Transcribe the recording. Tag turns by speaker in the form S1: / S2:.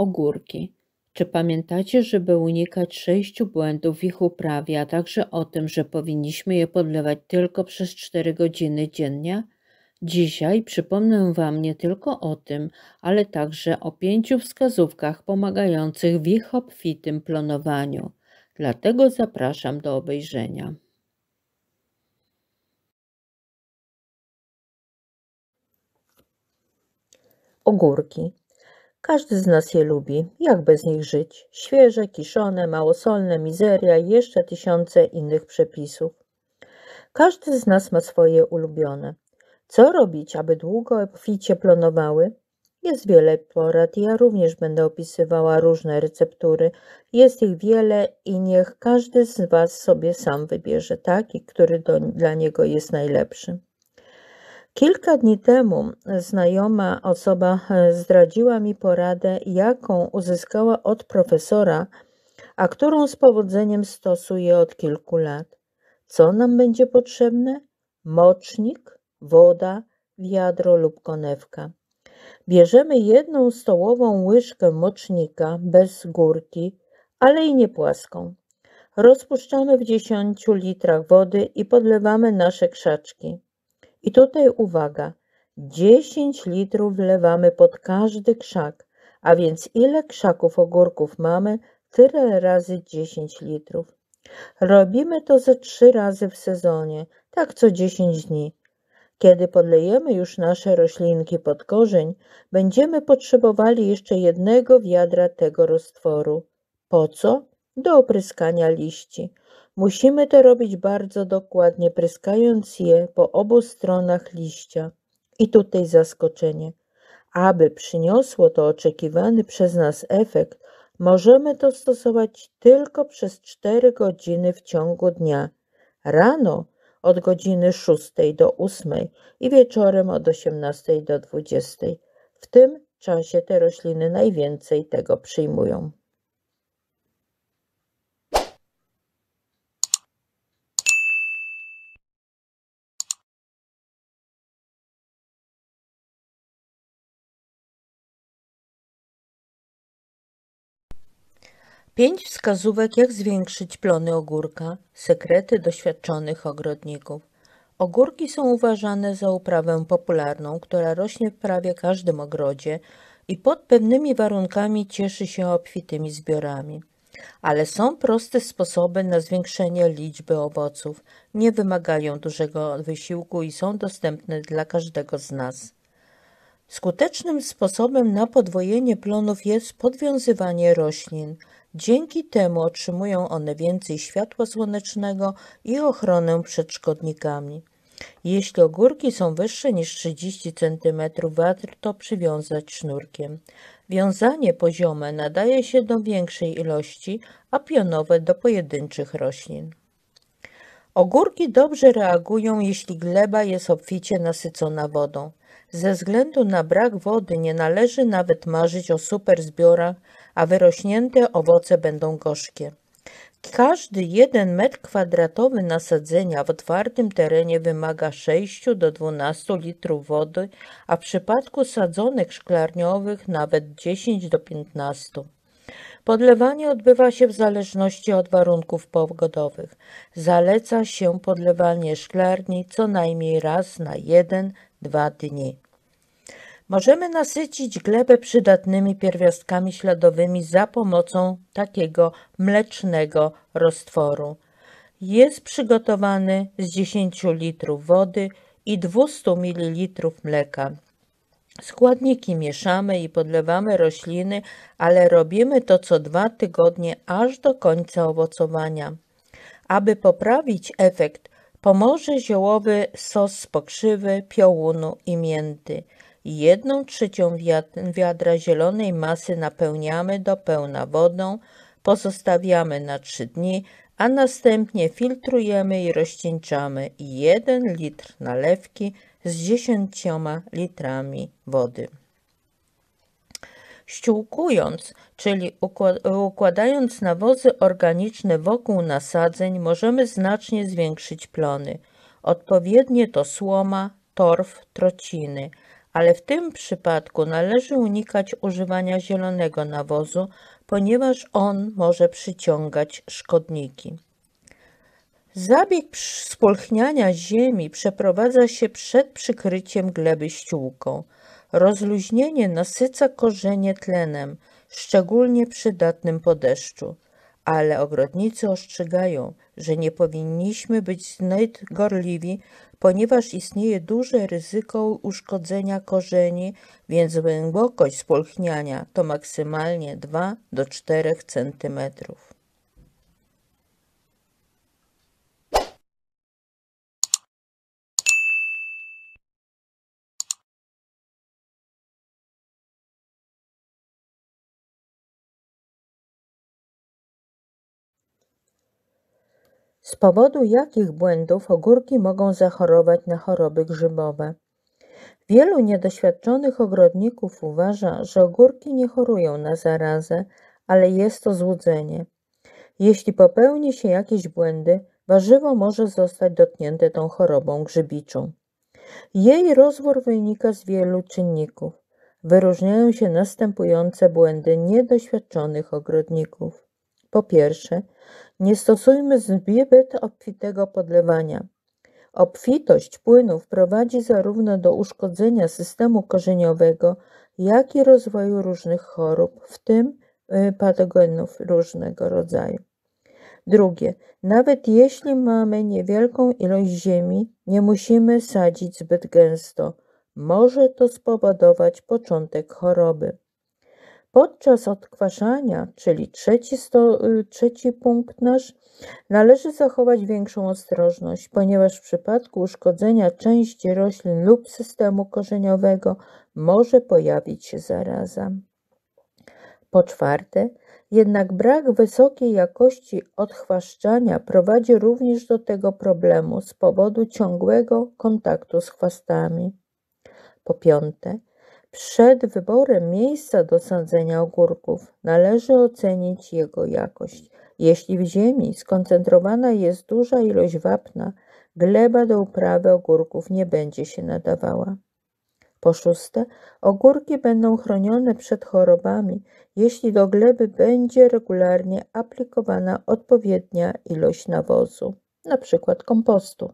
S1: Ogórki. Czy pamiętacie, żeby unikać 6 błędów w ich uprawie, a także o tym, że powinniśmy je podlewać tylko przez 4 godziny dziennie? Dzisiaj przypomnę Wam nie tylko o tym, ale także o 5 wskazówkach pomagających w ich obfitym plonowaniu. Dlatego zapraszam do obejrzenia.
S2: Ogórki. Każdy z nas je lubi. Jak bez nich żyć? Świeże, kiszone, małosolne, mizeria i jeszcze tysiące innych przepisów. Każdy z nas ma swoje ulubione. Co robić, aby długo obficie plonowały? Jest wiele porad i ja również będę opisywała różne receptury. Jest ich wiele i niech każdy z Was sobie sam wybierze taki, który dla niego jest najlepszy. Kilka dni temu znajoma osoba zdradziła mi poradę, jaką uzyskała od profesora, a którą z powodzeniem stosuje od kilku lat. Co nam będzie potrzebne? Mocznik, woda, wiadro lub konewka. Bierzemy 1 stołową łyżkę mocznika bez górki, ale i nie płaską. Rozpuszczamy w 10 litrach wody i podlewamy nasze krzaczki. I tutaj uwaga, 10 litrów wlewamy pod każdy krzak, a więc ile krzaków ogórków mamy, tyle razy 10 litrów. Robimy to ze 3 razy w sezonie, tak co 10 dni. Kiedy podlejemy już nasze roślinki pod korzeń, będziemy potrzebowali jeszcze 1 wiadra tego roztworu. Po co? Do opryskania liści. Musimy to robić bardzo dokładnie, pryskając je po obu stronach liścia. I tutaj zaskoczenie. Aby przyniosło to oczekiwany przez nas efekt, możemy to stosować tylko przez 4 godziny w ciągu dnia. Rano od godziny 6 do 8 i wieczorem od 18 do 20. W tym czasie te rośliny najwięcej tego przyjmują. Pięć wskazówek, jak zwiększyć plony ogórka. Sekrety doświadczonych ogrodników. Ogórki są uważane za uprawę popularną, która rośnie w prawie każdym ogrodzie i pod pewnymi warunkami cieszy się obfitymi zbiorami. Ale są proste sposoby na zwiększenie liczby owoców. Nie wymagają dużego wysiłku i są dostępne dla każdego z nas. Skutecznym sposobem na podwojenie plonów jest podwiązywanie roślin. Dzięki temu otrzymują one więcej światła słonecznego i ochronę przed szkodnikami. Jeśli ogórki są wyższe niż 30 cm, warto przywiązać sznurkiem. Wiązanie poziome nadaje się do większej ilości, a pionowe do pojedynczych roślin. Ogórki dobrze reagują, jeśli gleba jest obficie nasycona wodą. Ze względu na brak wody nie należy nawet marzyć o super zbiorach, a wyrośnięte owoce będą gorzkie. Każdy 1 m² nasadzenia w otwartym terenie wymaga 6 do 12 litrów wody, a w przypadku sadzonek szklarniowych nawet 10 do 15. Podlewanie odbywa się w zależności od warunków pogodowych. Zaleca się podlewanie szklarni co najmniej raz na 1-2 dni. Możemy nasycić glebę przydatnymi pierwiastkami śladowymi za pomocą takiego mlecznego roztworu. Jest przygotowany z 10 litrów wody i 200 ml mleka. Składniki mieszamy i podlewamy rośliny, ale robimy to co 2 tygodnie aż do końca owocowania. Aby poprawić efekt, pomoże ziołowy sos z pokrzywy, piołunu i mięty. 1/3 wiadra zielonej masy napełniamy do pełna wodą, pozostawiamy na 3 dni, a następnie filtrujemy i rozcieńczamy 1 litr nalewki z 10 litrami wody. Ściółkując, czyli układając nawozy organiczne wokół nasadzeń, możemy znacznie zwiększyć plony. Odpowiednie to słoma, torf, trociny, ale w tym przypadku należy unikać używania zielonego nawozu, ponieważ on może przyciągać szkodniki. Zabieg spulchniania ziemi przeprowadza się przed przykryciem gleby ściółką. Rozluźnienie nasyca korzenie tlenem, szczególnie przydatnym po deszczu, ale ogrodnicy ostrzegają, że nie powinniśmy być zbyt gorliwi, ponieważ istnieje duże ryzyko uszkodzenia korzeni, więc głębokość spulchniania to maksymalnie 2 do 4 cm. Z powodu jakich błędów ogórki mogą zachorować na choroby grzybowe? Wielu niedoświadczonych ogrodników uważa, że ogórki nie chorują na zarazę, ale jest to złudzenie. Jeśli popełni się jakieś błędy, warzywo może zostać dotknięte tą chorobą grzybiczą. Jej rozwój wynika z wielu czynników. Wyróżniają się następujące błędy niedoświadczonych ogrodników. Po pierwsze, nie stosujmy zbyt obfitego podlewania. Obfitość płynów prowadzi zarówno do uszkodzenia systemu korzeniowego, jak i rozwoju różnych chorób, w tym patogenów różnego rodzaju. Drugie, nawet jeśli mamy niewielką ilość ziemi, nie musimy sadzić zbyt gęsto. Może to spowodować początek choroby. Podczas odkwaszania, czyli trzeci punkt nasz, należy zachować większą ostrożność, ponieważ w przypadku uszkodzenia części roślin lub systemu korzeniowego może pojawić się zaraza. Po czwarte, jednak brak wysokiej jakości odchwaszczania prowadzi również do tego problemu z powodu ciągłego kontaktu z chwastami. Po piąte, przed wyborem miejsca do sadzenia ogórków należy ocenić jego jakość. Jeśli w ziemi skoncentrowana jest duża ilość wapna, gleba do uprawy ogórków nie będzie się nadawała. Po szóste, ogórki będą chronione przed chorobami, jeśli do gleby będzie regularnie aplikowana odpowiednia ilość nawozu, np. kompostu.